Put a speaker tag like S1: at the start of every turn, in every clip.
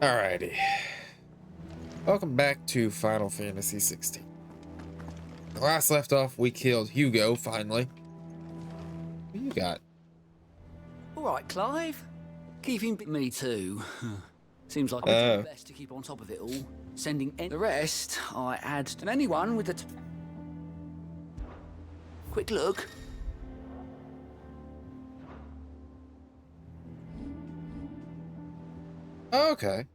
S1: Alrighty. Welcome back to Final Fantasy XVI. The last left off, we killed Hugo, finally. What you got?
S2: Alright, Clive. Keeping me too. Seems like I'm doing best to keep on top of it all. Sending the rest, I add to anyone with a quick look.
S1: Okay.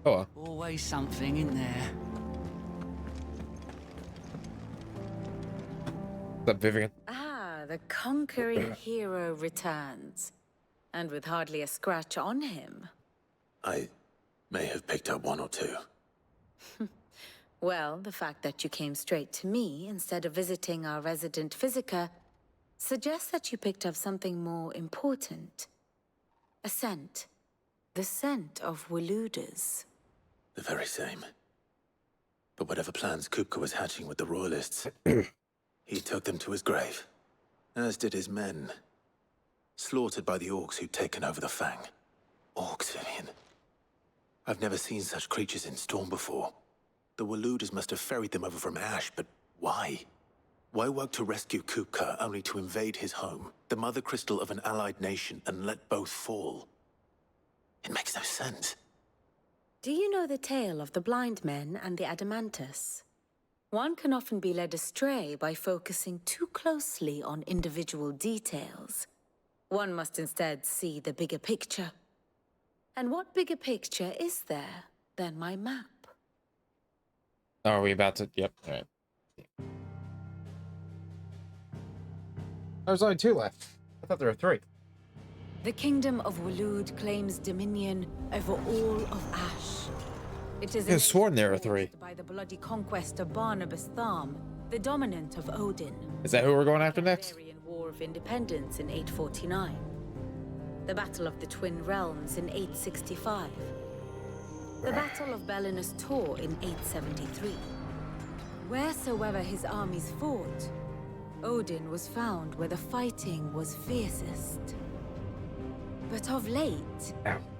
S1: Oh.
S2: Always something in there.
S1: What's up, Vivian?
S3: Ah, the conquering hero returns. And with hardly a scratch on him.
S4: I may have picked up one or two.
S3: Well, the fact that you came straight to me instead of visiting our resident physiker suggests that you picked up something more important. A scent. The scent of Waludas.
S4: The very same. But whatever plans Kupka was hatching with the Royalists, he took them to his grave. As did his men. Slaughtered by the orcs who'd taken over the Fang. Orcs, Vivian. I've never seen such creatures in Storm before. The Waludas must have ferried them over from Ash, but why? Why work to rescue Kupka only to invade his home, the mother crystal of an allied nation, and let both fall? It makes no sense.
S3: Do you know the tale of the blind men and the Adamantus? One can often be led astray by focusing too closely on individual details. One must instead see the bigger picture. And what bigger picture is there than my map?
S1: Are we about to? Yep. All right. There's only two left. I thought there were three.
S3: The kingdom of Walud claims dominion over all of Ash. It is
S1: I could've sworn there were three.
S3: by the bloody conquest of Barnabas Tharm, the dominant of Odin.
S1: Is that who we're going after next?
S3: The Barbarian War of Independence in 849. The Battle of the Twin Realms in 865. The Battle of Belinus Tor in 873. Wheresoever his armies fought, Odin was found where the fighting was fiercest. But of late,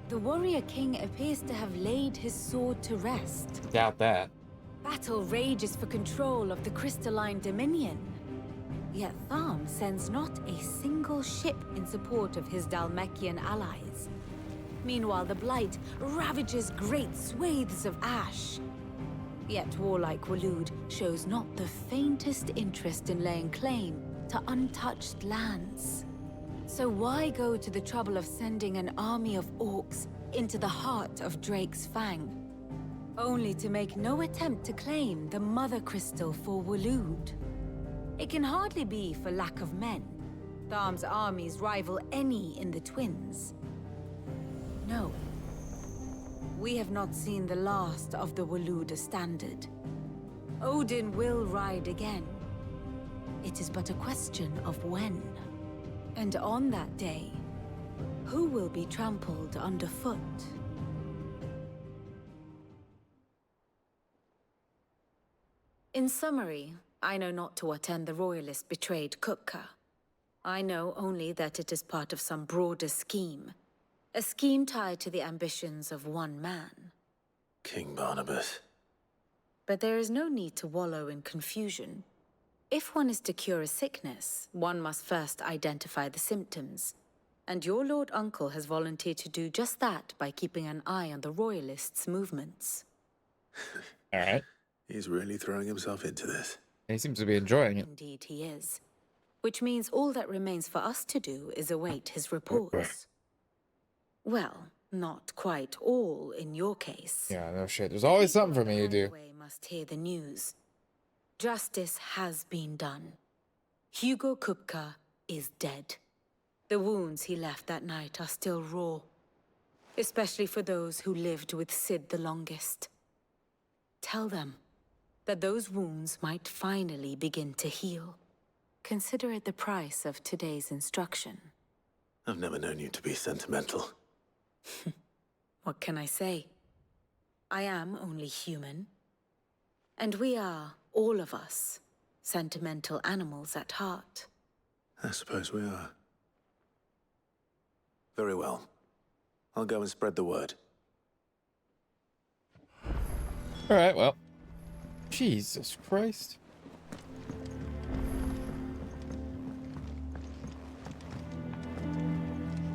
S3: the warrior king appears to have laid his sword to rest.
S1: Doubt that.
S3: Battle rages for control of the crystalline dominion. Yet Tharm sends not a single ship in support of his Dhalmekian allies. Meanwhile, the Blight ravages great swathes of Ash. Yet warlike Walud shows not the faintest interest in laying claim to untouched lands. So why go to the trouble of sending an army of orcs into the heart of Drake's Fang, only to make no attempt to claim the Mother Crystal for Walud? It can hardly be for lack of men. Tharm's armies rival any in the Twins. No. We have not seen the last of the Waluda standard. Odin will ride again. It is but a question of when. And on that day, who will be trampled underfoot? In summary, I know not to what end the Royalists betrayed Kupka. I know only that it is part of some broader scheme. A scheme tied to the ambitions of one man.
S4: King Barnabas.
S3: But there is no need to wallow in confusion. If one is to cure a sickness, one must first identify the symptoms. And your Lord Uncle has volunteered to do just that by keeping an eye on the Royalists' movements.
S1: All right.
S4: He's really throwing himself into this.
S1: He seems to be enjoying it.
S3: Indeed he is. Which means all that remains for us to do is await his reports. Well, not quite all in your case.
S1: Yeah, no shit. There's always something for me to do.
S3: We must hear the news. Justice has been done. Hugo Kupka is dead. The wounds he left that night are still raw. Especially for those who lived with Sid the longest. Tell them that those wounds might finally begin to heal. Consider it the price of today's instruction.
S4: I've never known you to be sentimental.
S3: What can I say? I am only human. And we are, all of us, sentimental animals at heart.
S4: I suppose we are. Very well. I'll go and spread the word.
S1: All right, well. Jesus Christ.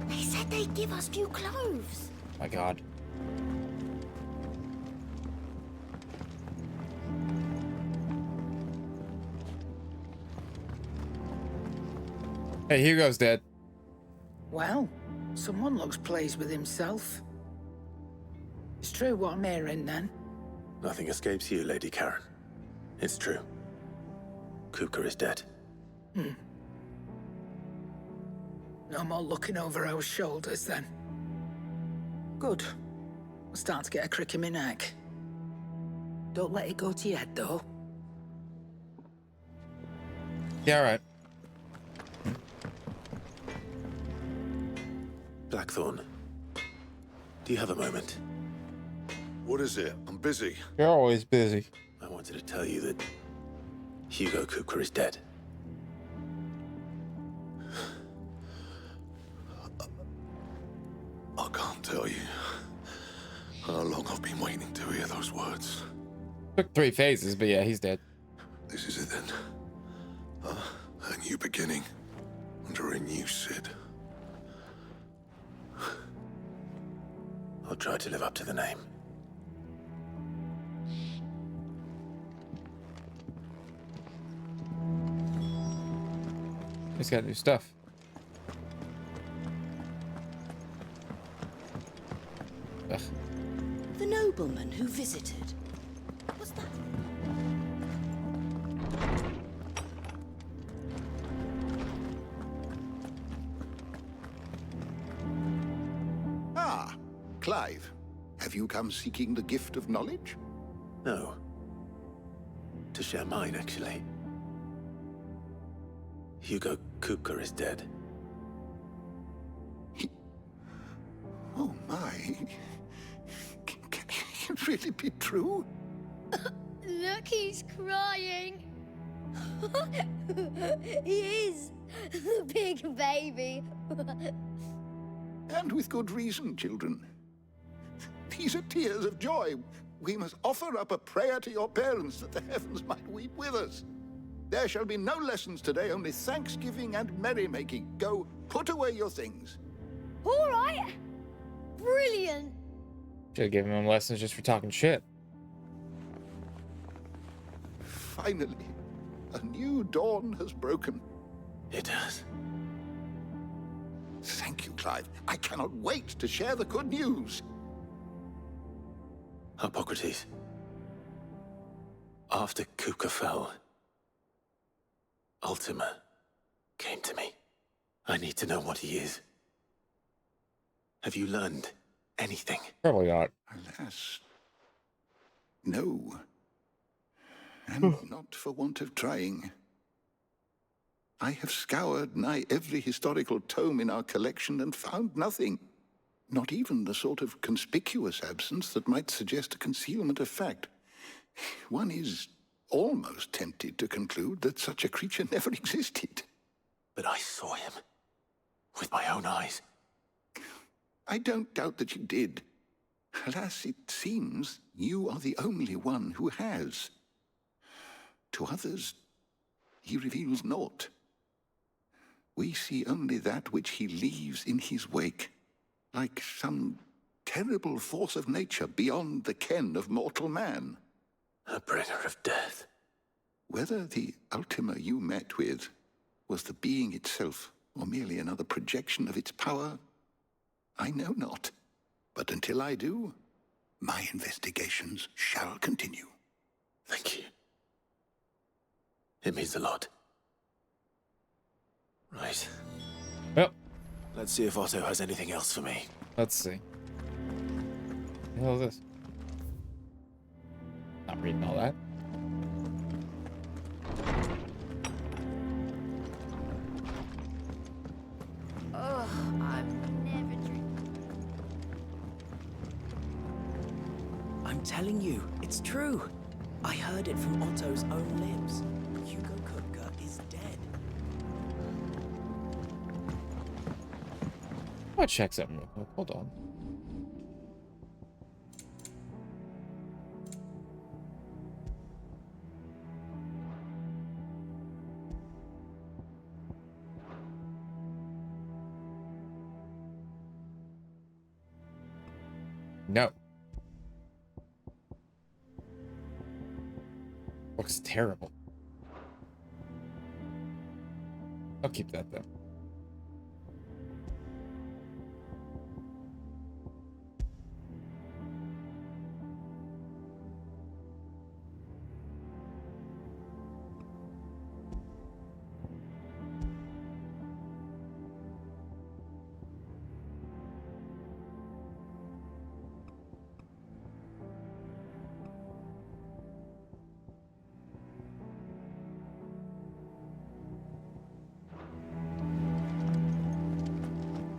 S3: They said they'd give us new clothes.
S1: My God. Hey, Hugo's dead.
S5: Well, someone looks pleased with himself. It's true what I'm hearing, then.
S4: Nothing escapes you, Lady Karen. It's true. Kupka is dead.
S5: No more looking over our shoulders, then. Good. I'm starting to get a crick in my neck. Don't let it go to your head, though.
S1: Yeah, all right.
S4: Blackthorn, do you have a moment?
S6: What is it? I'm busy.
S1: You're always busy.
S4: I wanted to tell you that Hugo Kupka is dead.
S6: I can't tell you how long I've been waiting to hear those words.
S1: Took 3 phases, but yeah, he's dead.
S6: This is it then. A new beginning under a new Sid.
S4: I'll try to live up to the name.
S1: He's got new stuff. Ugh.
S7: The nobleman who visited. What's that?
S8: Ah, Clive. Have you come seeking the gift of knowledge?
S4: No. To share mine, actually. Hugo Kupka is dead.
S8: Oh my. Can it really be true?
S9: Look, he's crying. He is. The big baby.
S8: And with good reason, children. These are tears of joy. We must offer up a prayer to your parents that the heavens might weep with us. There shall be no lessons today, only thanksgiving and merrymaking. Go, put away your things.
S9: All right. Brilliant.
S1: Should've given him lessons just for talking shit.
S8: Finally, a new dawn has broken.
S4: It has.
S8: Thank you, Clive. I cannot wait to share the good news.
S4: Hippocrates. After Kupka fell, Ultima came to me. I need to know what he is. Have you learned anything?
S1: Probably not.
S8: Alas, no. And not for want of trying. I have scoured nigh every historical tome in our collection and found nothing. Not even the sort of conspicuous absence that might suggest a concealment of fact. One is almost tempted to conclude that such a creature never existed.
S4: But I saw him. With my own eyes.
S8: I don't doubt that you did. Alas, it seems you are the only one who has. To others, he reveals naught. We see only that which he leaves in his wake, like some terrible force of nature beyond the ken of mortal man.
S4: A bringer of death.
S8: Whether the Ultima you met with was the being itself, or merely another projection of its power, I know not. But until I do, my investigations shall continue.
S4: Thank you. It means a lot. Right.
S1: Yep.
S4: Let's see if Otto has anything else for me.
S1: Let's see. What the hell is this? Not reading all that.
S9: Oh, I've never drinking.
S2: I'm telling you, it's true. I heard it from Otto's own lips. Hugo
S1: I'll check something real quick. Hold on. No. Looks terrible. I'll keep that though.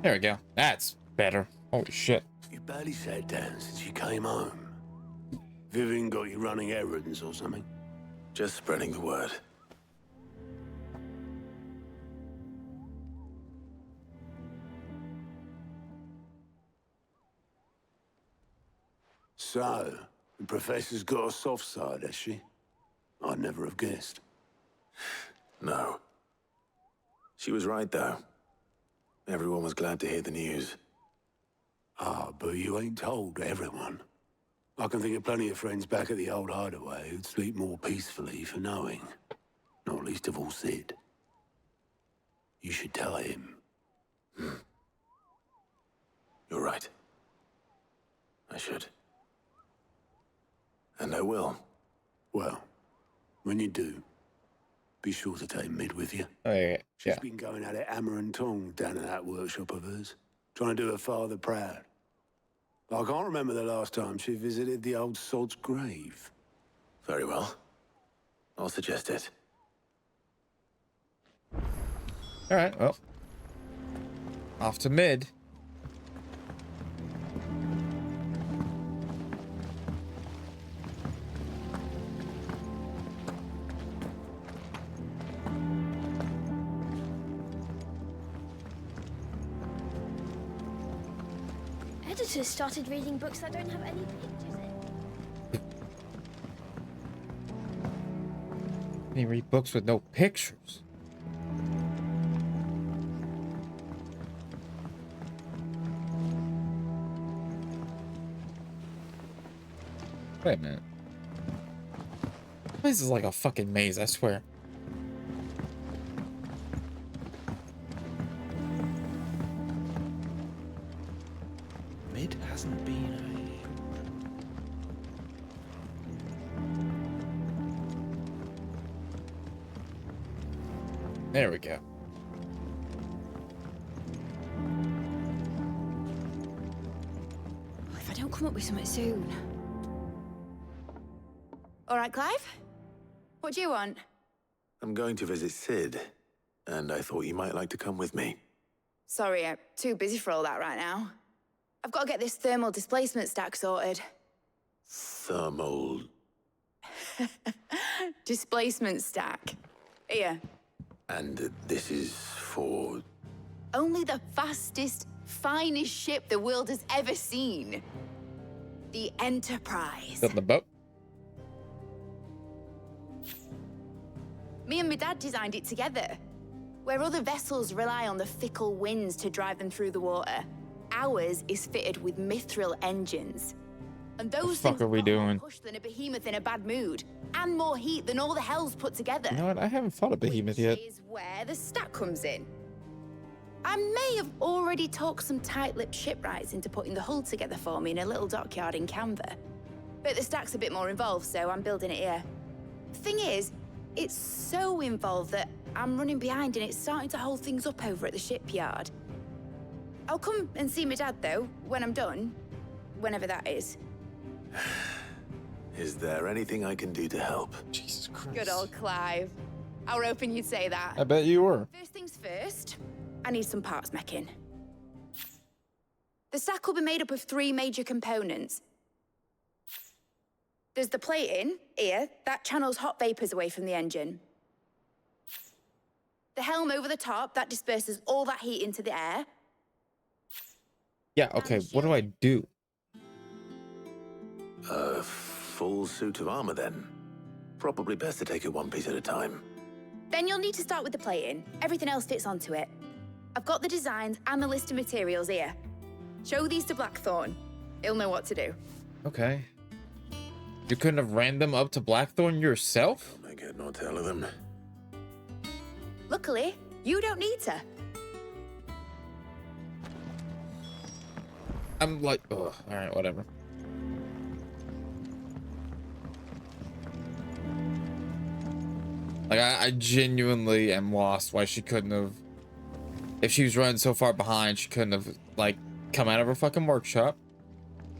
S1: There we go. That's better. Holy shit.
S10: You barely sat down since you came home. Vivian got you running errands or something?
S4: Just spreading the word.
S10: So, the professor's got a soft side, has she? I'd never have guessed.
S4: No. She was right, though. Everyone was glad to hear the news.
S10: Ah, but you ain't told everyone. I can think of plenty of friends back at the old hideaway who'd sleep more peacefully for knowing. Not least of all Sid. You should tell him.
S4: You're right. I should. And I will.
S10: Well, when you do, be sure to take Mid with you.
S1: Oh, yeah.
S10: She's been going at it hammer and tong down in that workshop of hers, trying to do her father proud. I can't remember the last time she visited the old sod's grave.
S4: Very well. I'll suggest it.
S1: All right, well. Off to Mid.
S9: Editors started reading books that don't have any pictures in.
S1: They read books with no pictures. Wait a minute. This is like a fucking maze, I swear.
S11: Mid hasn't been
S1: There we go.
S12: If I don't come up with something soon. All right, Clive? What do you want?
S4: I'm going to visit Sid, and I thought you might like to come with me.
S12: Sorry, I'm too busy for all that right now. I've got to get this thermal displacement stack sorted.
S4: Thermal...
S12: Displacement stack. Here.
S4: And this is for...
S12: Only the fastest, finest ship the world has ever seen. The Enterprise.
S1: Building the boat.
S12: Me and my dad designed it together. Where other vessels rely on the fickle winds to drive them through the water, ours is fitted with mithril engines. And those
S1: fuck are we doing?
S12: Push than a behemoth in a bad mood, and more heat than all the hells put together.
S1: You know what? I haven't fought a behemoth yet.
S12: Which is where the stack comes in. I may have already talked some tight-lipped shipwrights into putting the hull together for me in a little dockyard in Canva. But the stack's a bit more involved, so I'm building it here. The thing is, it's so involved that I'm running behind and it's starting to hold things up over at the shipyard. I'll come and see my dad, though, when I'm done. Whenever that is.
S4: Is there anything I can do to help?
S1: Jesus Christ.
S12: Good old Clive. I were hoping you'd say that.
S1: I bet you were.
S12: First things first, I need some parts meching. The stack will be made up of 3 major components. There's the plating, here, that channels hot vapors away from the engine. The helm over the top, that disperses all that heat into the air.
S1: Yeah, okay, what do I do?
S4: A full suit of armor, then. Probably best to take it one piece at a time.
S12: Then you'll need to start with the plating. Everything else fits onto it. I've got the designs and the list of materials here. Show these to Blackthorn. He'll know what to do.
S1: Okay. You couldn't have ran them up to Blackthorn yourself?
S4: I'll make it no tell of them.
S12: Luckily, you don't need to.
S1: I'm like, ugh, alright, whatever. Like, I genuinely am lost why she couldn't have... If she was running so far behind, she couldn't have, like, come out of her fucking workshop,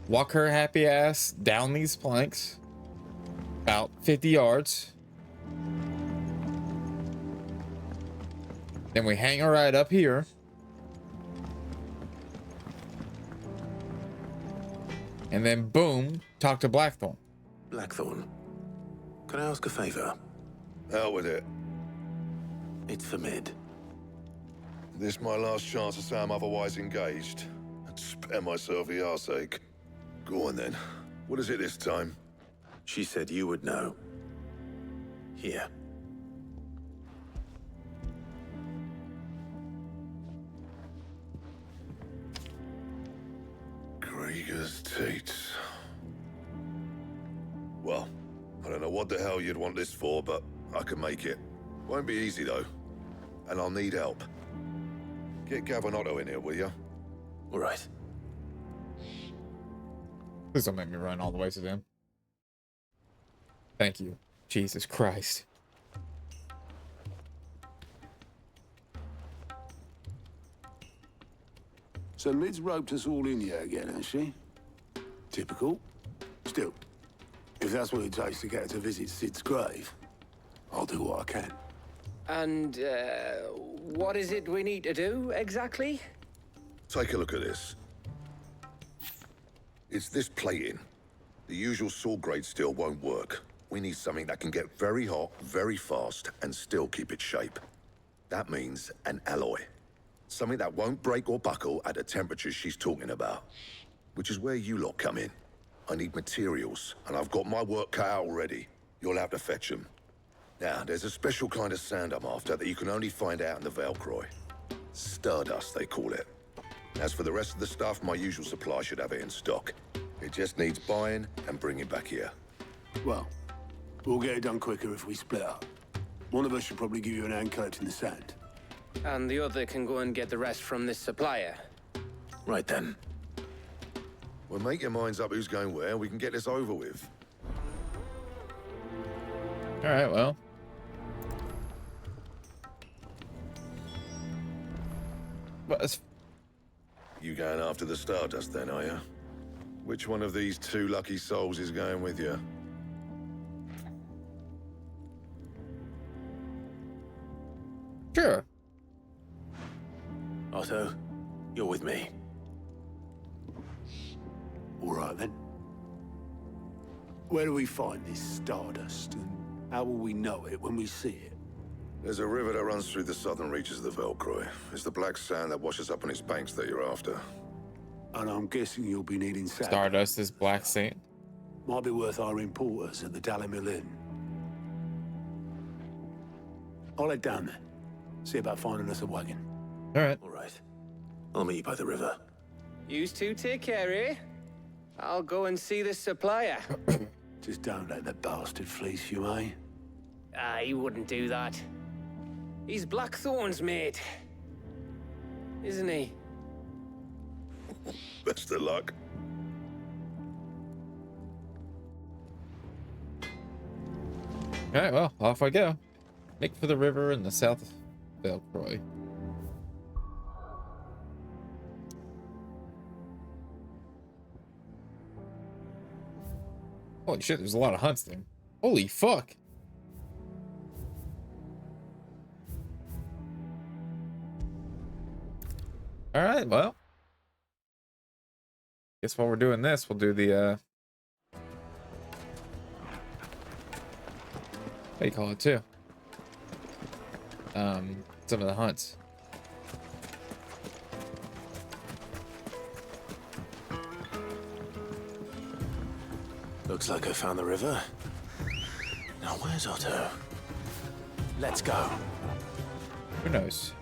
S1: walk her happy ass down these planks, about 50 yards. Then we hang her right up here. And then, boom, talk to Blackthorn.
S4: Blackthorn, can I ask a favor?
S6: Out with it.
S4: It's for Mid.
S6: This my last chance to say I'm otherwise engaged. I'd spare myself the arseache. Go on then. What is it this time?
S4: She said you would know. Here.
S6: Krieger's teats. Well, I don't know what the hell you'd want this for, but I can make it. Won't be easy though. And I'll need help. Get Gavin-Otto in here, will you?
S4: All right.
S1: Please don't make me run all the way to them. Thank you. Jesus Christ.
S10: So Mid's roped us all in here again, has she? Typical. Still, if that's what it takes to get her to visit Sid's grave, I'll do what I can.
S13: And, what is it we need to do, exactly?
S6: Take a look at this. It's this plating. The usual saw grade steel won't work. We need something that can get very hot, very fast, and still keep its shape. That means an alloy. Something that won't break or buckle at the temperatures she's talking about. Which is where you lot come in. I need materials, and I've got my work cut out already. You'll have to fetch them. Now, there's a special kind of sand I'm after that you can only find out in the Velcroy. Stardust, they call it. As for the rest of the stuff, my usual supply should have it in stock. It just needs buying and bringing back here.
S10: Well, we'll get it done quicker if we split up. One of us should probably give you an hand collecting the sand.
S13: And the other can go and get the rest from this supplier.
S4: Right then.
S6: Well, make your minds up who's going where. We can get this over with.
S1: All right, well. But
S6: you going after the Stardust then, are you? Which one of these two lucky souls is going with you?
S1: Sure.
S4: Otto, you're with me.
S10: All right then. Where do we find this Stardust, and how will we know it when we see it?
S6: There's a river that runs through the southern reaches of the Velcroy. It's the black sand that washes up on its banks that you're after.
S10: And I'm guessing you'll be needing sand.
S1: Stardust is black sand.
S10: Might be worth our importers at the Dalimil Inn. I'll head down there. See about finding us a wagon.
S1: All right.
S4: All right. I'll meet you by the river.
S13: Yous two take care, eh? I'll go and see this supplier.
S10: Just don't let the bastard fleece you, eh?
S13: Ah, he wouldn't do that. He's Blackthorn's mate. Isn't he?
S6: Best of luck.
S1: All right, well, off I go. Make for the river in the south of Velcroy. Holy shit, there's a lot of hunts there. Holy fuck. All right, well. Guess while we're doing this, we'll do the, what do you call it too? Some of the hunts.
S4: Looks like I found the river. Now where's Otto? Let's go.
S1: Who knows?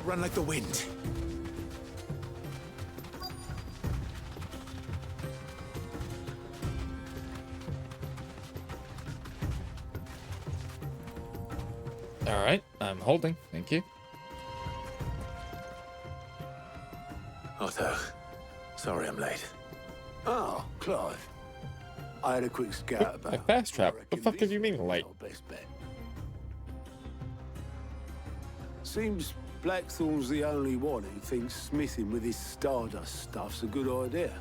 S4: Run like the wind.
S1: All right, I'm holding. Thank you.
S4: Otto, sorry I'm late.
S10: Oh, Clive. I had a quick scout about.
S1: A fast trap. What the fuck do you mean late?
S10: Best bet. Seems Blackthorn's the only one who thinks smithing with his Stardust stuff's a good idea.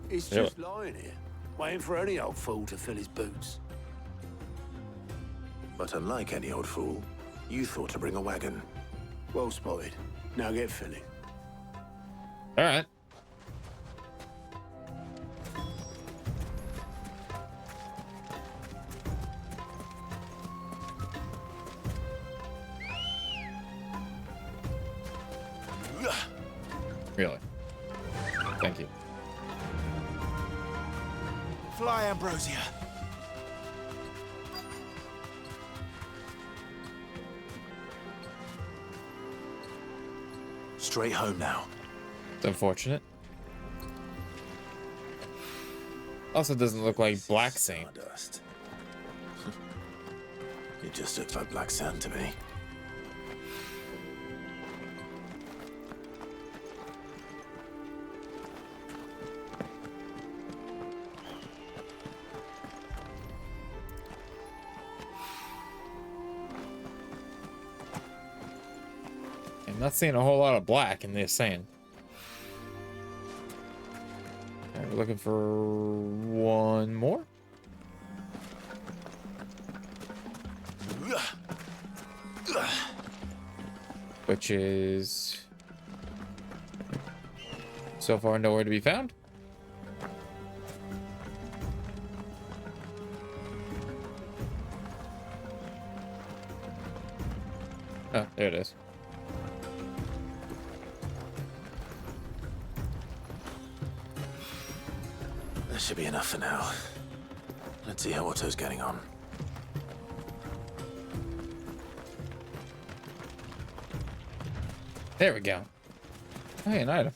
S10: He's just lying here, waiting for any old fool to fill his boots.
S4: But unlike any old fool, you thought to bring a wagon.
S10: Well spotted. Now get filling.
S1: All right. Really? Thank you.
S4: Fly, Ambrosia. Straight home now.
S1: It's unfortunate. Also doesn't look like black sand.
S4: Stardust. It just looks like black sand to me.
S1: I'm not seeing a whole lot of black in this sand. Alright, we're looking for one more. Which is so far nowhere to be found. Oh, there it is.
S4: That should be enough for now. Let's see how Otto's getting on.
S1: There we go. Hey, an item.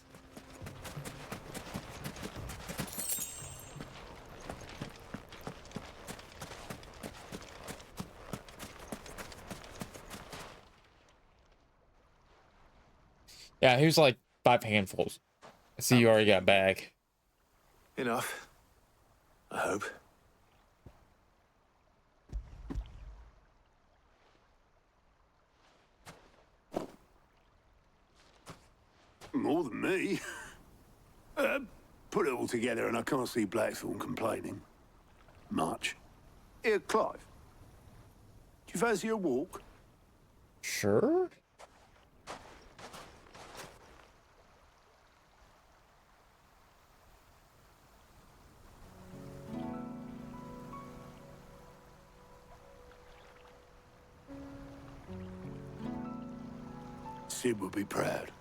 S1: Yeah, here's like 5 handfuls. I see you already got a bag.
S4: Enough. I hope.
S10: More than me. Put it all together and I can't see Blackthorn complaining. Much. Here, Clive. Do you fancy a walk?
S1: Sure.
S10: Sid would be proud.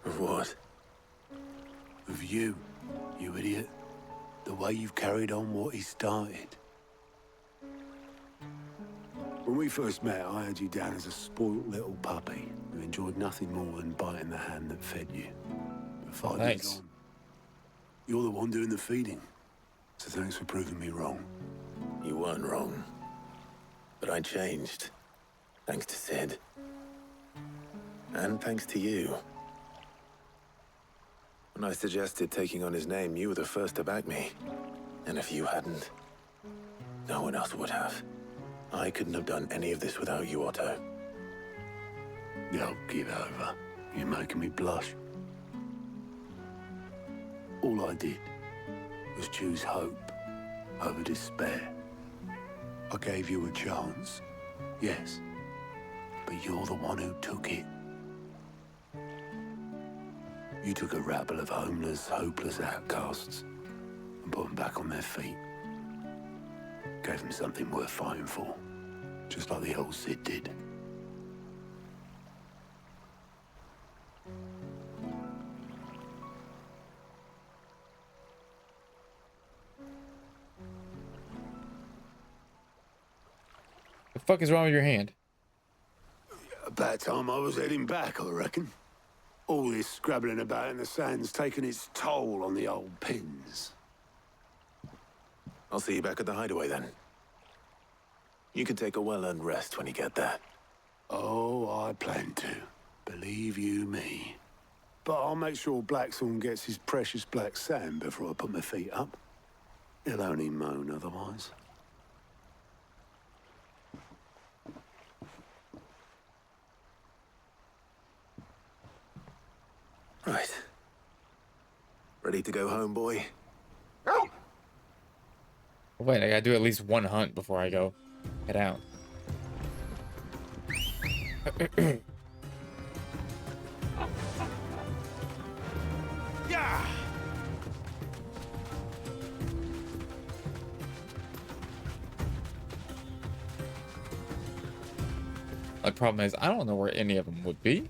S4: Of what?
S10: Of you, you idiot. The way you've carried on what he started. When we first met, I had you down as a spoilt little puppy who enjoyed nothing more than biting the hand that fed you. But 5 years on, you're the one doing the feeding. So thanks for proving me wrong.
S4: You weren't wrong. But I changed. Thanks to Sid. And thanks to you. When I suggested taking on his name, you were the first to back me. And if you hadn't, no one else would have. I couldn't have done any of this without you, Otto.
S10: Yo, give over. You're making me blush. All I did was choose hope over despair. I gave you a chance, yes, but you're the one who took it. You took a rabble of homeless, hopeless outcasts and put them back on their feet. Gave them something worth fighting for, just like the old Sid did.
S1: fuck is wrong with your hand?
S10: About time I was heading back, I reckon. All this scrabbling about in the sand's taken its toll on the old pins.
S4: I'll see you back at the hideaway then. You can take a well-earned rest when you get there.
S10: Oh, I plan to. Believe you me. But I'll make sure Blackthorn gets his precious black sand before I put my feet up. He'll only moan otherwise.
S4: Right. Ready to go home, boy?
S1: Wait, I gotta do at least one hunt before I go head out.
S10: Yeah.
S1: The problem is, I don't know where any of them would be.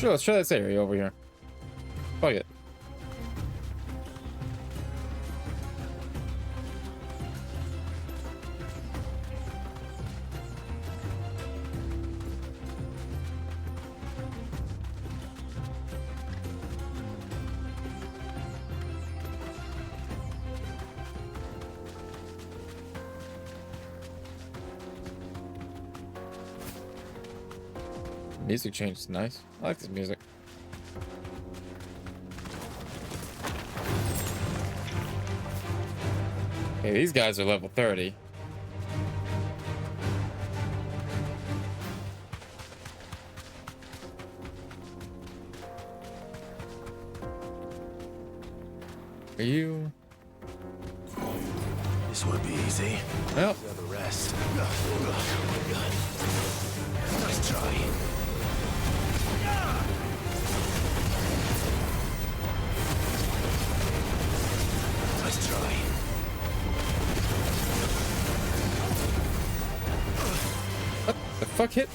S1: Sure, let's try this area over here. Fuck it. Music change is nice. I like this music. Okay, these guys are level 30. Are you?
S4: This won't be easy.
S1: Well,
S4: Have a rest. Nice try. Nice try.
S1: what the fuck hit?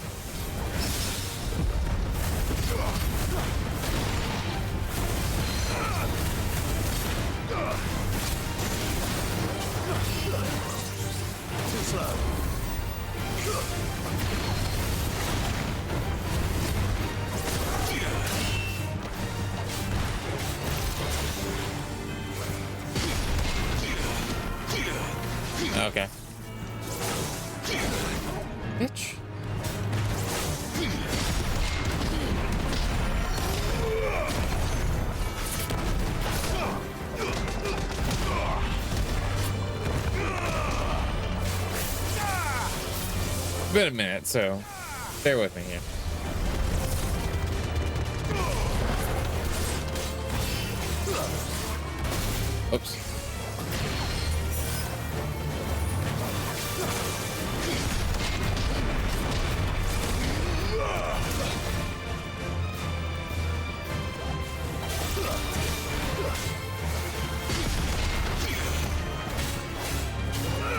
S4: Too slow.
S1: Okay. Bitch. Been a minute, so bear with me here. Oops.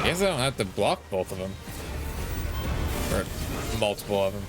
S1: Guess I don't have to block both of them. Or multiple of them.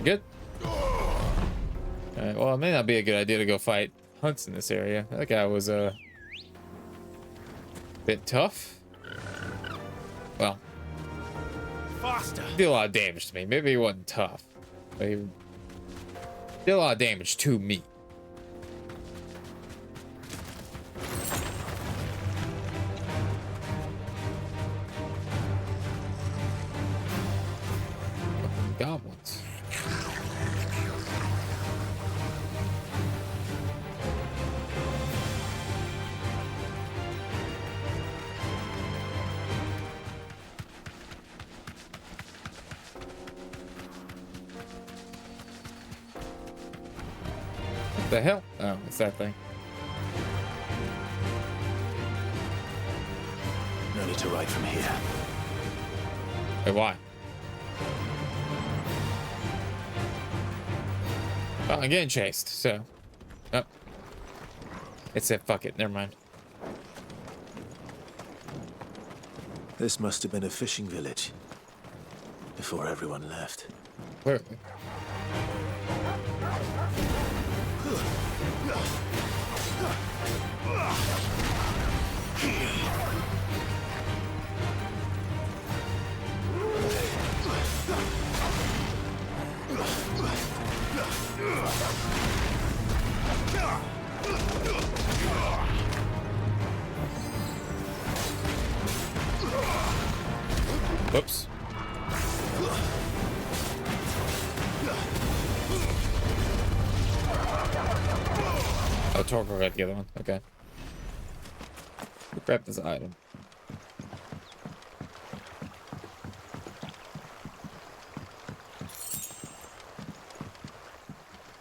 S1: Good. Alright, well, it may not be a good idea to go fight hunts in this area. That guy was a bit tough. Well,
S10: Faster.
S1: he did a lot of damage to me. Maybe he wasn't tough, but he did a lot of damage to me. Goblins. The hell? Oh, it's that thing.
S4: No need to ride from here.
S1: Hey, why? Oh, I'm getting chased, so. Oh. It said fuck it, never mind.
S4: This must have been a fishing village before everyone left.
S1: Where? Whoops. Oh, Torko got the other one. Okay. Grab this item.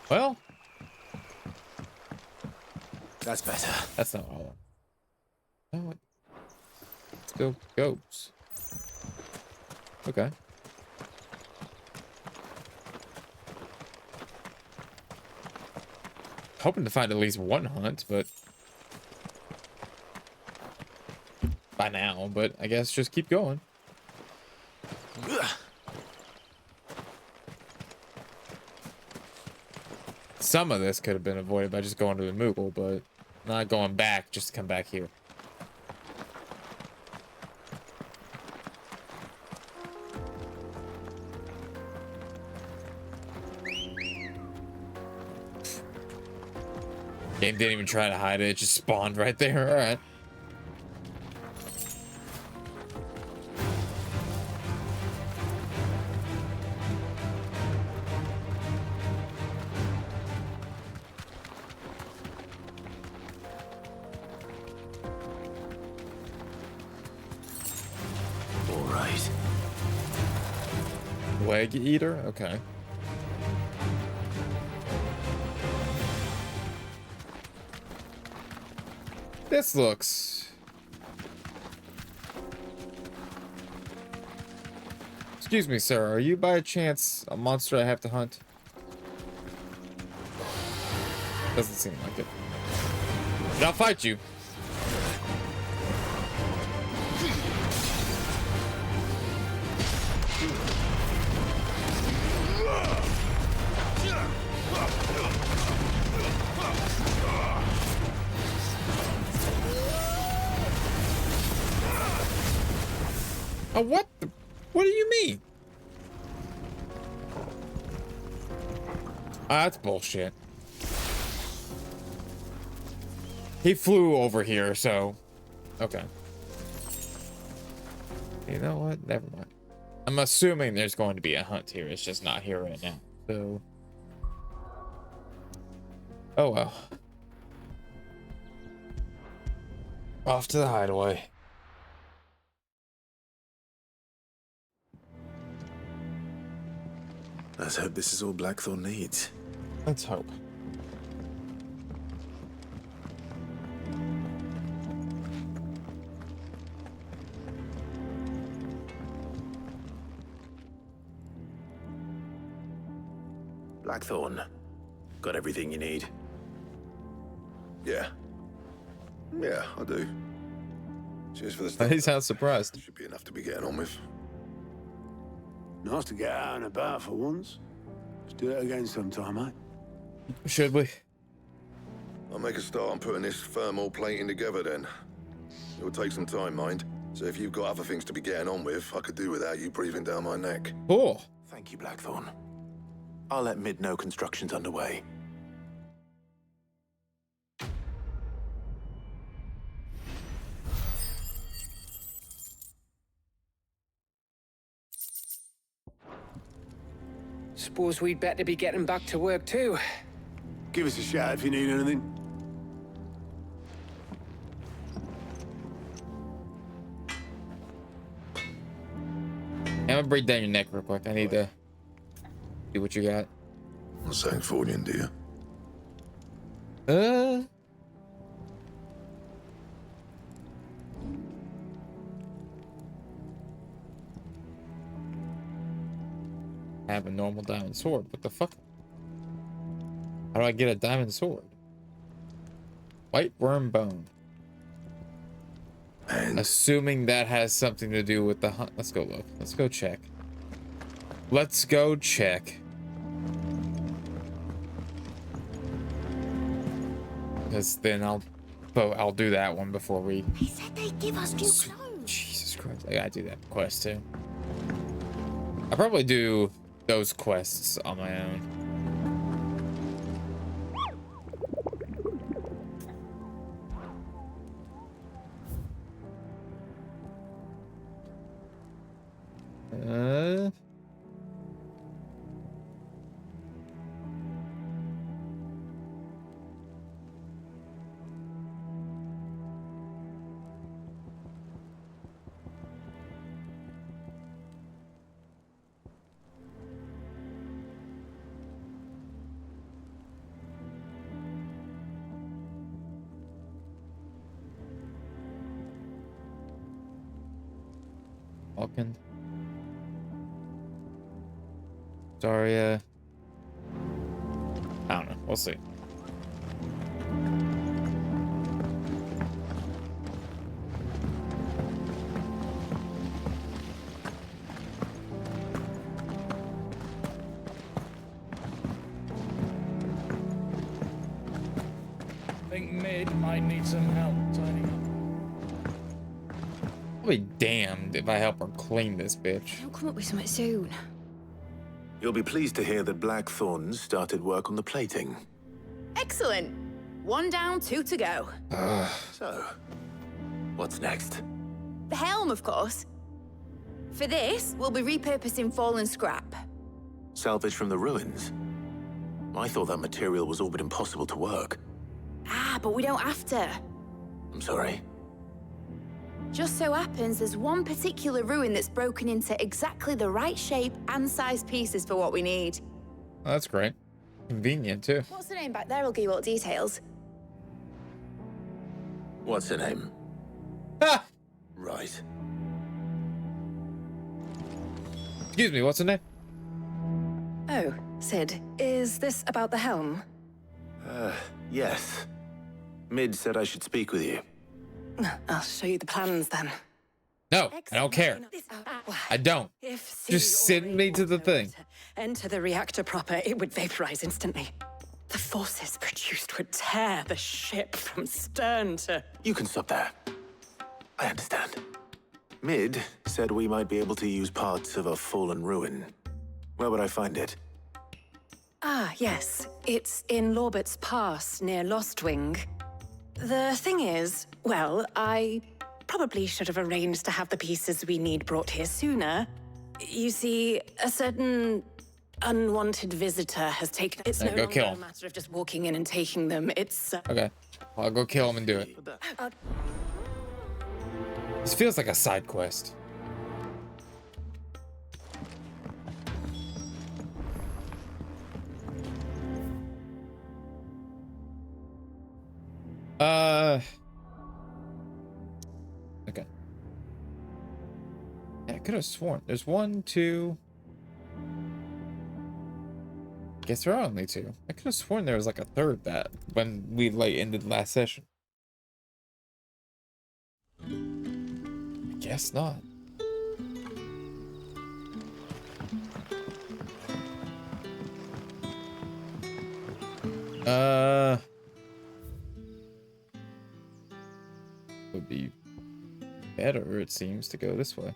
S1: Well,
S4: that's better.
S1: That's not all. Oh, it still goes. Okay. Hoping to find at least one hunt, but by now, but I guess just keep going. Some of this could have been avoided by just going to the Moogle, but not going back just to come back here. Game didn't even try to hide it, it just spawned right there. All right.
S4: All right.
S1: Leg eater? Okay. This looks... Excuse me, sir. Are you by chance a monster I have to hunt? Doesn't seem like it. But I'll fight you. Oh, what the? What do you mean? That's bullshit. He flew over here, so... Okay. You know what? Never mind. I'm assuming there's going to be a hunt here. It's just not here right now. So... Oh, well. Off to the hideaway.
S4: Let's hope this is all Blackthorn needs.
S1: Let's hope.
S4: Blackthorn, got everything you need?
S6: Yeah. Yeah, I do. Cheers for the stuff.
S1: He sounds surprised.
S6: Should be enough to be getting on with.
S10: Nice to get out and about for once. Let's do it again sometime, mate.
S1: Should we?
S6: I'll make a start on putting this thermal plating together then. It will take some time, mind. So if you've got other things to be getting on with, I could do without you breathing down my neck.
S1: Cool.
S4: Thank you, Blackthorn. I'll let Mid know construction's underway.
S13: Suppose we'd better be getting back to work too.
S10: Give us a shout if you need anything.
S1: I'm gonna break down your neck real quick. I need to see what you got.
S6: I'm saying Fordian, do you?
S1: Have a normal diamond sword. What the fuck? How do I get a diamond sword? White worm bone.
S4: And
S1: assuming that has something to do with the hunt. Let's go look. Let's go check. Let's go check. Because then I'll do that one before we.
S7: They said they'd give us new clothes.
S1: Jesus Christ, I gotta do that quest too. I'll probably do those quests on my own. Falcon. Daria. I don't know. We'll see.
S14: I think Mid might need some help tidying up.
S1: I'll be damned if I help her clean this bitch.
S12: I'll come up with something soon.
S4: you'll be pleased to hear that Blackthorn's started work on the plating.
S12: Excellent. 1 down, 2 to go.
S4: So, what's next?
S12: The helm, of course. For this, we'll be repurposing fallen scrap.
S4: Salvage from the ruins? I thought that material was all but impossible to work.
S12: Ah, but we don't have to.
S4: I'm sorry.
S12: Just so happens there's one particular ruin that's broken into exactly the right shape and size pieces for what we need.
S1: Oh, that's great. Convenient, too.
S12: What's the name back there? I'll give you all the details.
S4: What's her name?
S1: Ah!
S4: Right.
S1: Excuse me, what's her name?
S15: Oh, Sid, is this about the helm?
S4: Yes. Mid said I should speak with you.
S15: I'll show you the plans then.
S1: No, I don't care. I don't. Just send me to the thing.
S15: Enter the reactor proper, it would vaporize instantly. The forces produced would tear the ship from stern to...
S4: You can stop there. I understand. Mid said we might be able to use parts of a fallen ruin. Where would I find it?
S15: Ah, yes. It's in Lorbert's Pass, near Lostwing. The thing is, well, I probably should have arranged to have the pieces we need brought here sooner. You see, a certain unwanted visitor has taken... It's no longer a matter of just walking in and taking them. It's...
S1: Okay. I'll go kill him and do it. This feels like a side quest. Okay. Yeah, I could have sworn. There's 1, 2. Guess there are only 2. I could have sworn there was like a third that when we ended last session. I guess not. Would be better, it seems, to go this way.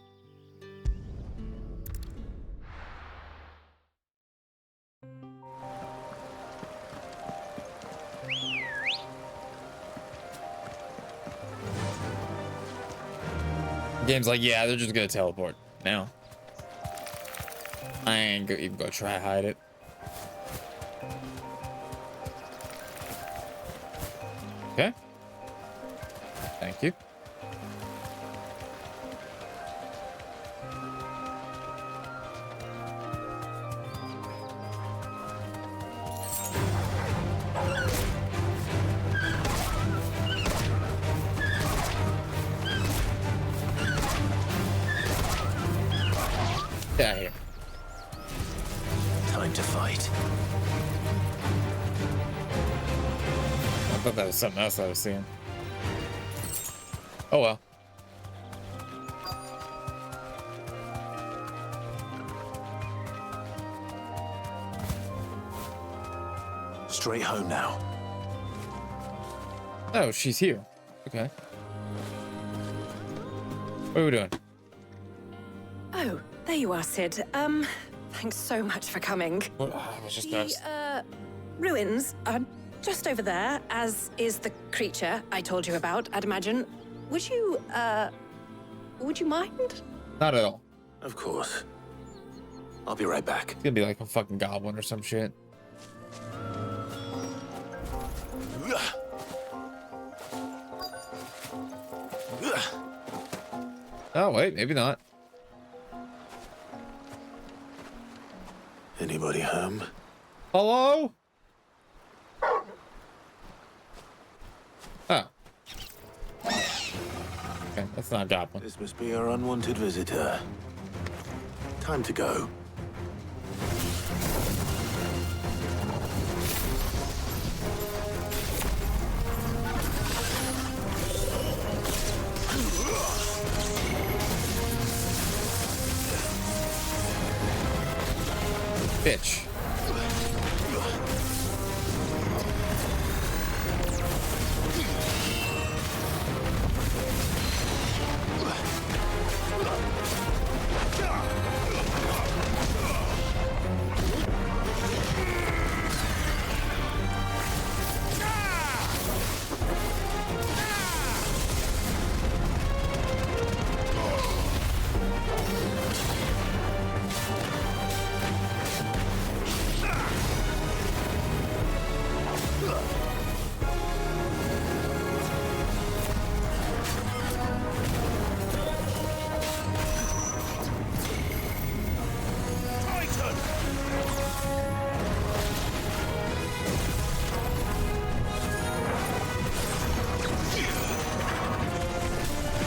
S1: Game's like, yeah, they're just gonna teleport now. I ain't even gonna try to hide it. Okay. Thank you. Get out of here.
S4: Time to fight.
S1: I thought that was something else I was seeing. Oh well.
S4: Straight home now.
S1: Oh, she's here. Okay. What are we doing?
S15: Oh, there you are, Sid. Thanks so much for coming.
S1: Well, I was just
S15: The ruins are just over there, as is the creature I told you about, I'd imagine. Would you mind?
S1: Not at all.
S4: Of course. I'll be right back.
S1: It's gonna be like a fucking goblin or some shit. Oh, wait, maybe not.
S4: Anybody home?
S1: Hello? Oh. Okay, that's not a goblin.
S4: This must be our unwanted visitor. Time to go.
S1: Bitch.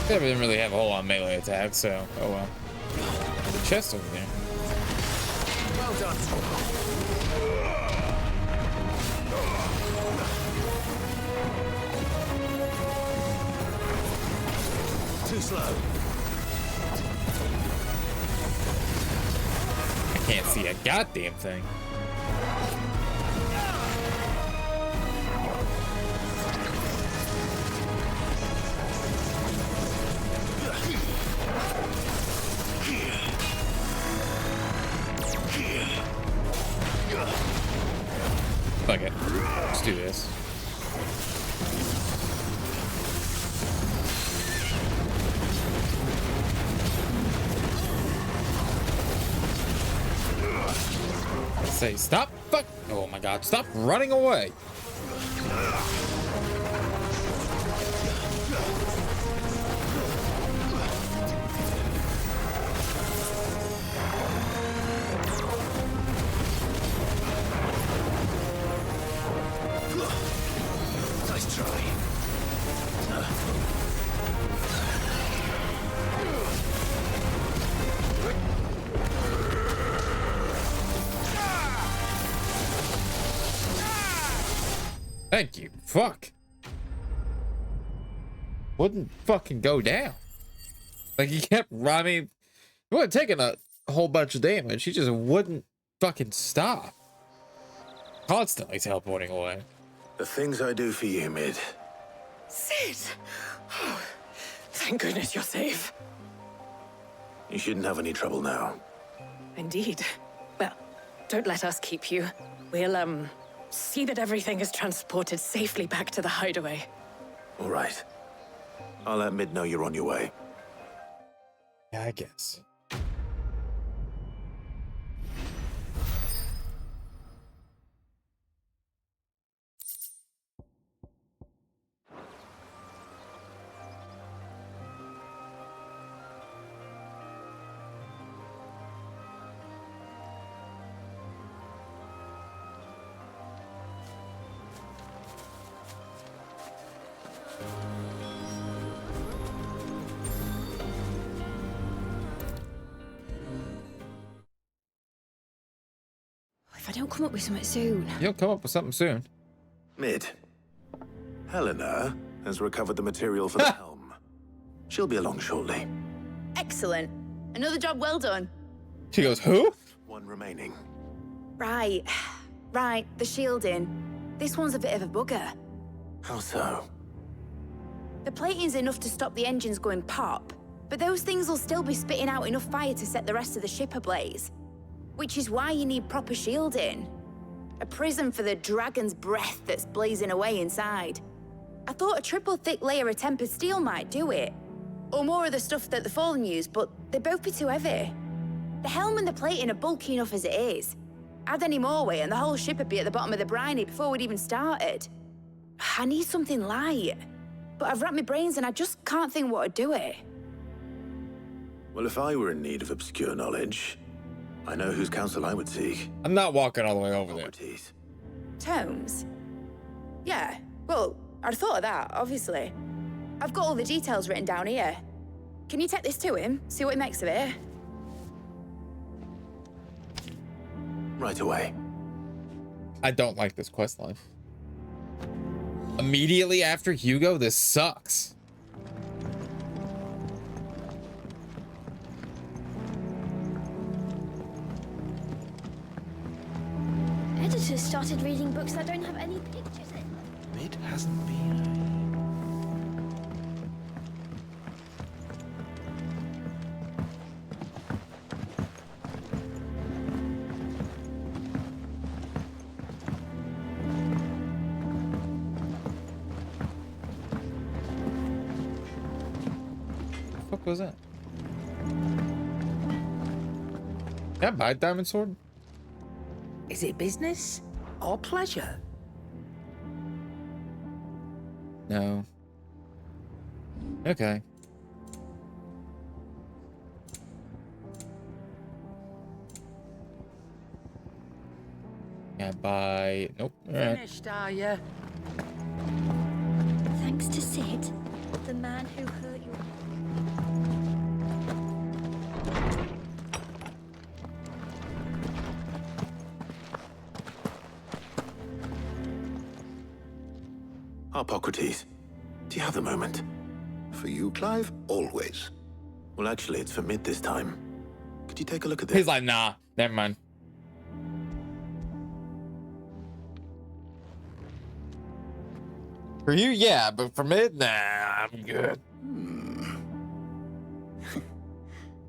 S1: They didn't really have a whole lot of melee attacks, so oh well. Chest over there.
S4: Well done. Too slow.
S1: I can't see a goddamn thing. Fuck it. Let's do this. Say stop. Fuck. Oh my god. Stop running away.
S4: Nice try.
S1: Thank you. Fuck. Wouldn't fucking go down. Like he kept running. He wasn't taking a whole bunch of damage. He just wouldn't fucking stop. Constantly teleporting away.
S4: The things I do for you, Mid.
S15: Sid! Oh, thank goodness you're safe.
S4: You shouldn't have any trouble now.
S15: Indeed. Well, don't let us keep you. We'll, see that everything is transported safely back to the hideaway.
S4: All right. I'll let Mid know you're on your way.
S1: Yeah, I guess.
S12: I don't come up with something soon.
S1: You'll come up with something soon.
S4: Mid. Helena has recovered the material for the helm. She'll be along shortly.
S12: Excellent. Another job well done.
S1: She goes, who?
S4: One remaining.
S12: Right. Right, the shielding. This one's a bit of a bugger.
S4: How so?
S12: The plating's enough to stop the engines going pop, but those things will still be spitting out enough fire to set the rest of the ship ablaze. Which is why you need proper shielding. A prison for the dragon's breath that's blazing away inside. I thought a triple thick layer of tempered steel might do it. Or more of the stuff that the Fallen use, but they'd both be too heavy. The helm and the plating are bulky enough as it is. Add any more weight and the whole ship would be at the bottom of the briny before we'd even started. I need something light. But I've racked my brains and I just can't think what would do it.
S4: Well, if I were in need of obscure knowledge, I know whose counsel I would seek.
S1: I'm not walking all the way over there.
S12: Tomes? Yeah, well, I'd thought of that, obviously. I've got all the details written down here. Can you take this to him? See what he makes of it?
S4: Right away.
S1: I don't like this questline. Immediately after Hugo, this sucks.
S9: Editors started reading books that don't have any pictures in.
S11: Mid hasn't been.
S1: What was that? Can I buy a diamond sword?
S5: Is it business or pleasure?
S1: No. Okay. Can I buy? Nope. All right.
S5: Finished, are you?
S9: Thanks to Sid, the man who hurt you.
S4: Hippocrates, do you have the moment?
S8: For you, Clive, always.
S4: Well, actually, it's for Mid this time. Could you take a look at this?
S1: He's like, nah, never mind. For you, yeah, but for Mid, nah, I'm good.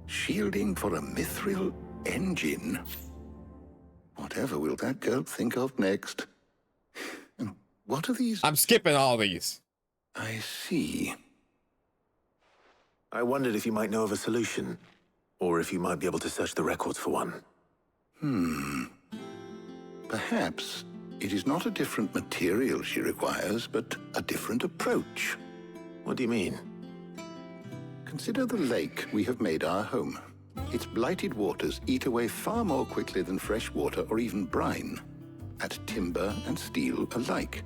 S8: Shielding for a mithril engine. Whatever will that girl think of next? And what are these?
S1: I'm skipping all these.
S8: I see.
S4: I wondered if you might know of a solution, or if you might be able to search the records for one.
S8: Perhaps it is not a different material she requires, but a different approach.
S4: What do you mean?
S8: Consider the lake we have made our home. Its blighted waters eat away far more quickly than fresh water or even brine, at timber and steel alike.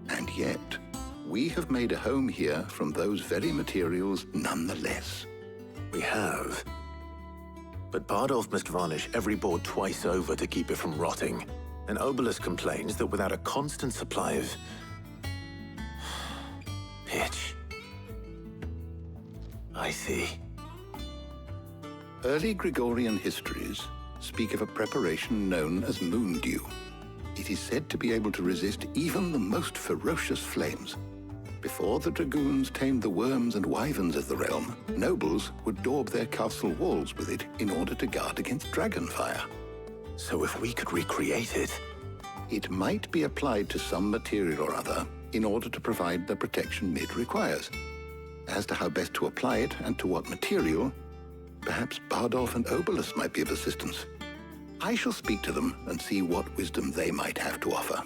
S8: And yet, we have made a home here from those very materials nonetheless.
S4: We have. But Bardolph must varnish every board twice over to keep it from rotting. And Obelus complains that without a constant supply of pitch. I see.
S8: Early Gregorian histories speak of a preparation known as moondew. It is said to be able to resist even the most ferocious flames. Before the dragoons tamed the worms and wyverns of the realm, nobles would daub their castle walls with it in order to guard against dragon fire.
S4: So if we could recreate it...
S8: It might be applied to some material or other in order to provide the protection Mid requires. As to how best to apply it and to what material, perhaps Bardolph and Obelus might be of assistance. I shall speak to them and see what wisdom they might have to offer.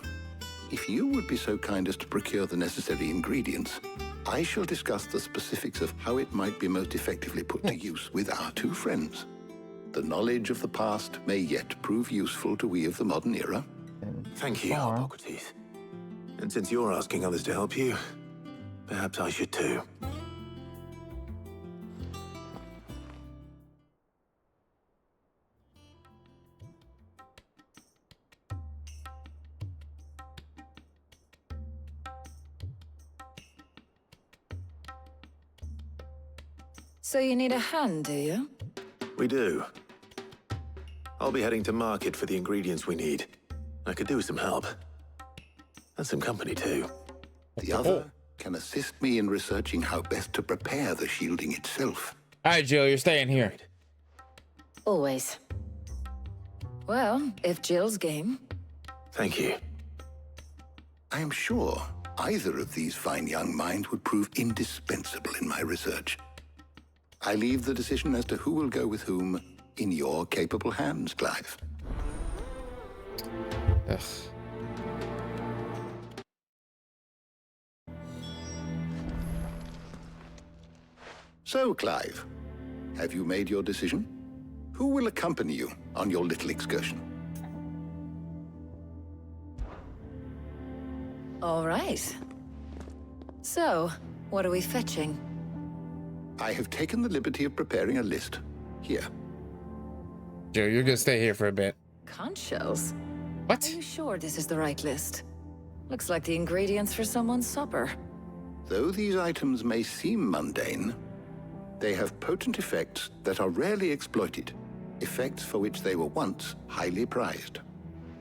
S8: If you would be so kind as to procure the necessary ingredients, I shall discuss the specifics of how it might be most effectively put to use with our two friends. The knowledge of the past may yet prove useful to we of the modern era.
S4: Thank you, Hippocrates. And since you're asking others to help you, perhaps I should too.
S15: So you need a hand, do you?
S4: We do. I'll be heading to market for the ingredients we need. I could do with some help. And some company, too.
S8: The other can assist me in researching how best to prepare the shielding itself.
S1: All right, Jill, you're staying here.
S15: Always. Well, if Jill's game.
S4: Thank you.
S8: I am sure either of these fine young minds would prove indispensable in my research. I leave the decision as to who will go with whom in your capable hands, Clive.
S1: Ugh.
S8: So, Clive, have you made your decision? Who will accompany you on your little excursion?
S15: All right. So, what are we fetching?
S8: I have taken the liberty of preparing a list. Here.
S1: Jill, you're gonna stay here for a bit.
S15: Conch shells?
S1: What?
S15: Are you sure this is the right list? Looks like the ingredients for someone's supper.
S8: Though these items may seem mundane, they have potent effects that are rarely exploited, effects for which they were once highly prized.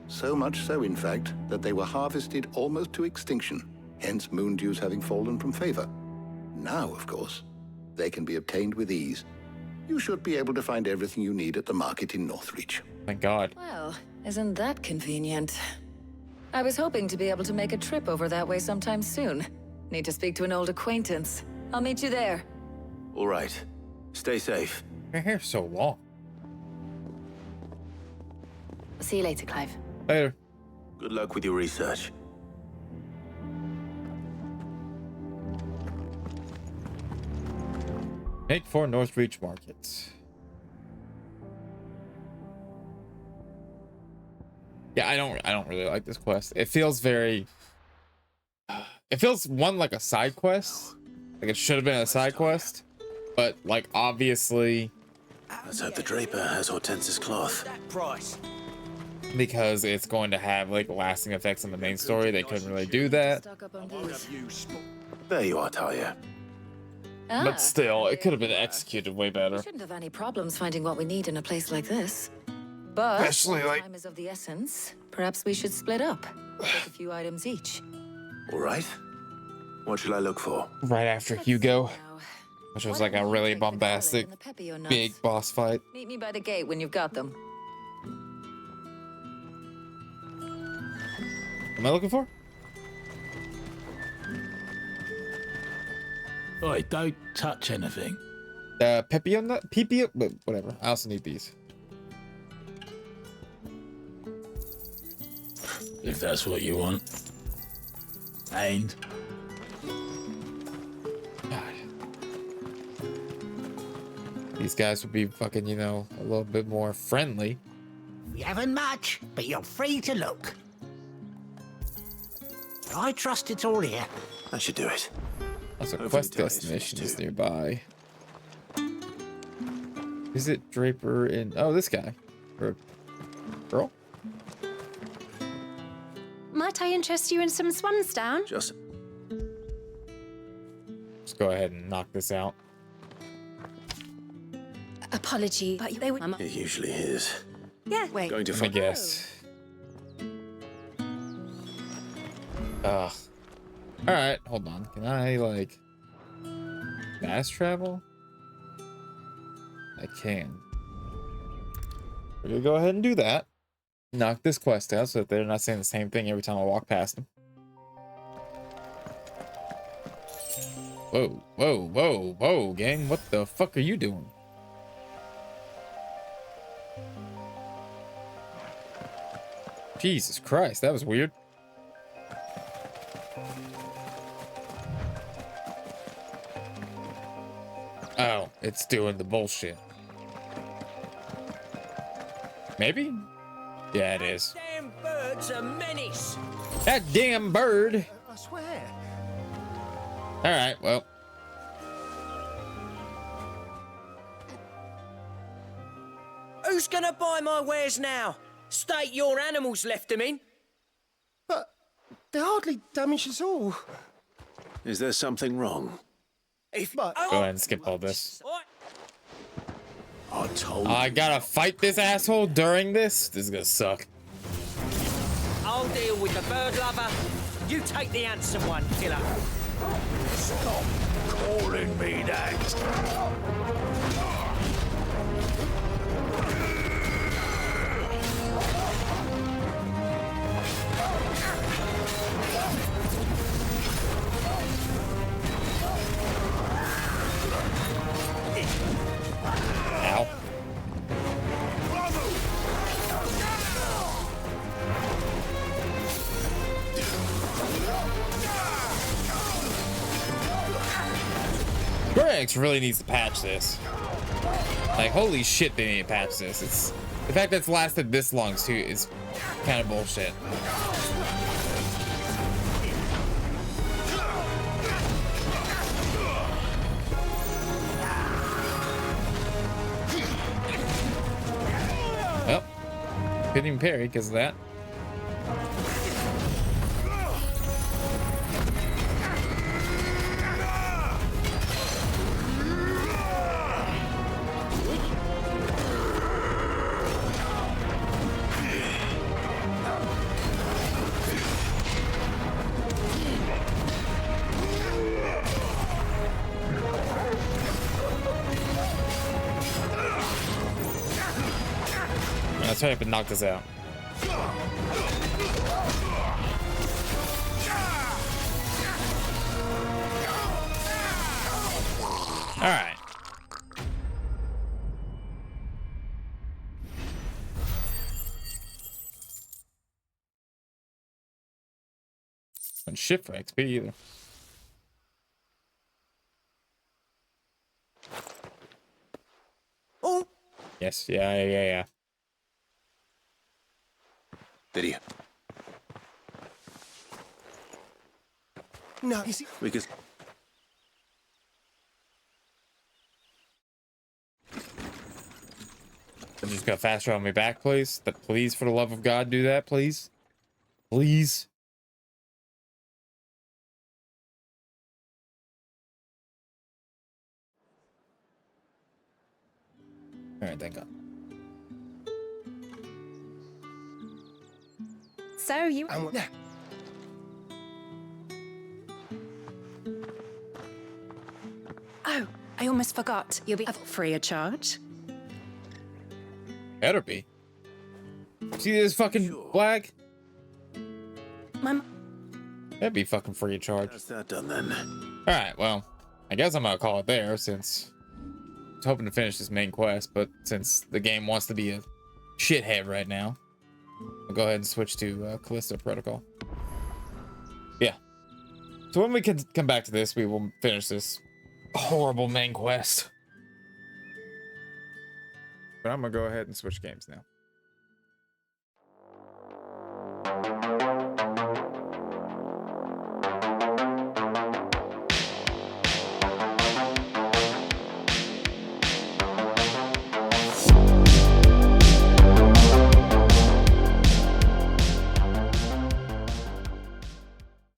S8: So much so, in fact, that they were harvested almost to extinction, hence moon dews having fallen from favor. Now, of course, they can be obtained with ease. You should be able to find everything you need at the market in Northreach.
S1: Thank God.
S15: Well, isn't that convenient? I was hoping to be able to make a trip over that way sometime soon. Need to speak to an old acquaintance. I'll meet you there.
S4: All right. Stay safe.
S1: Your hair's so long.
S15: See you later, Clive.
S1: Later.
S4: Good luck with your research.
S1: Make for Northreach Market. Yeah, I don't really like this quest. It feels very it feels like a side quest. Like it should have been a side quest, but like obviously
S4: Let's hope the Draper has Hortense's cloth.
S1: Because it's going to have like lasting effects on the main story, they couldn't really do that.
S4: There you are, Talia.
S1: But still, it could have been executed way better.
S15: We shouldn't have any problems finding what we need in a place like this. But
S1: especially like
S15: time is of the essence. Perhaps we should split up. Take a few items each.
S4: All right. What should I look for?
S1: Right after Hugo, which was like a really bombastic, big boss fight.
S15: Meet me by the gate when you've got them.
S1: Am I looking for?
S11: Oi, don't touch anything.
S1: Pepio nut? Pepio? Whatever. I also need these.
S11: If that's what you want. And
S1: these guys would be fucking, you know, a little bit more friendly.
S16: We haven't much, but you're free to look. I trust it's all here.
S4: That should do it.
S1: Also, quest destination is nearby. Visit Draper in... Oh, this guy. Or girl?
S17: Might I interest you in some Swansdown?
S4: Just...
S1: Let's go ahead and knock this out.
S17: Apology, but they would...
S4: It usually is.
S17: Yeah, wait.
S4: Going to
S1: I guess. Ugh. Alright, hold on. Can I, like... fast travel? I can. We're gonna go ahead and do that. Knock this quest out so that they're not saying the same thing every time I walk past them. Whoa, whoa, whoa, whoa, gang. What the fuck are you doing? Jesus Christ, that was weird. Oh, it's doing the bullshit. Maybe? Yeah, it is.
S13: Damn bird's a menace.
S1: That damn bird.
S13: I swear.
S1: All right, well.
S13: Who's gonna buy my wares now? State your animals left them in.
S18: But they hardly damage us all.
S4: Is there something wrong?
S13: If
S1: Go ahead and skip all this.
S10: I told
S1: I gotta fight this asshole during this? This is gonna suck.
S19: I'll deal with the bird lover. You take the handsome one, killer.
S10: Stop calling me that.
S1: Ow. Square Enix really needs to patch this. Like, holy shit, they need to patch this. It's the fact that it's lasted this long too is kind of bullshit. Well, couldn't even parry because of that. Let's hurry up and knock this out. All right. And shift for XP either.
S16: Oh.
S1: Yes. Yeah.
S4: Did he?
S18: No, you see.
S4: We could.
S1: I'm just gonna fast travel me back, please. Please, for the love of God, do that, please. Please. All right, thank God.
S17: So you...
S18: Yeah.
S15: Oh, I almost forgot. You'll be free of charge.
S1: Better be. See this fucking flag?
S15: Mom.
S1: That'd be fucking free of charge.
S4: That's that done then.
S1: All right, well, I guess I'm gonna call it there since I was hoping to finish this main quest, but since the game wants to be a shithead right now, I'll go ahead and switch to Callisto Protocol. Yeah. So when we can come back to this, we will finish this horrible main quest. But I'm gonna go ahead and switch games now.